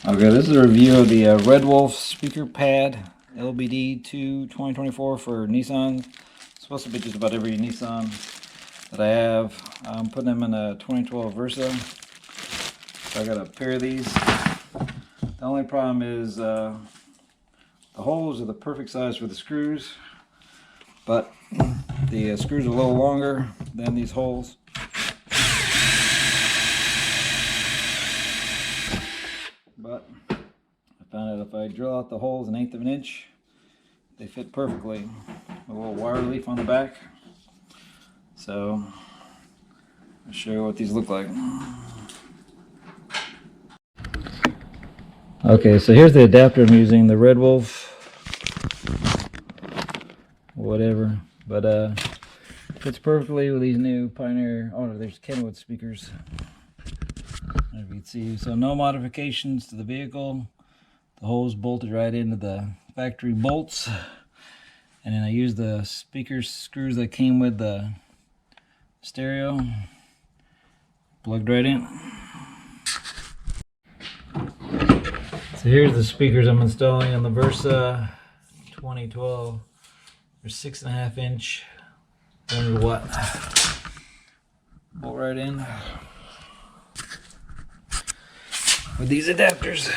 Okay, this is a review of the Red Wolf speaker pad LBD 2 2024 for Nissan. It's supposed to be just about every Nissan that I have. I'm putting them in a 2012 Versa. So I got a pair of these. The only problem is the holes are the perfect size for the screws, but the screws are a little longer than these holes. But I found out if I drill out the holes 1/8 of an inch, they fit perfectly. A little wire leaf on the back. So I'll show you what these look like. Okay, so here's the adapter I'm using, the Red Wolf, whatever. But fits perfectly with these new Pioneer. Oh, there's Kenwood speakers. As you can see, so no modifications to the vehicle. The holes bolted right into the factory bolts, and then I used the speaker screws that came with the stereo, plugged right in. So here's the speakers I'm installing on the Versa 2012. They're 6.5 inch, 100 watt. Bolt right in with these adapters.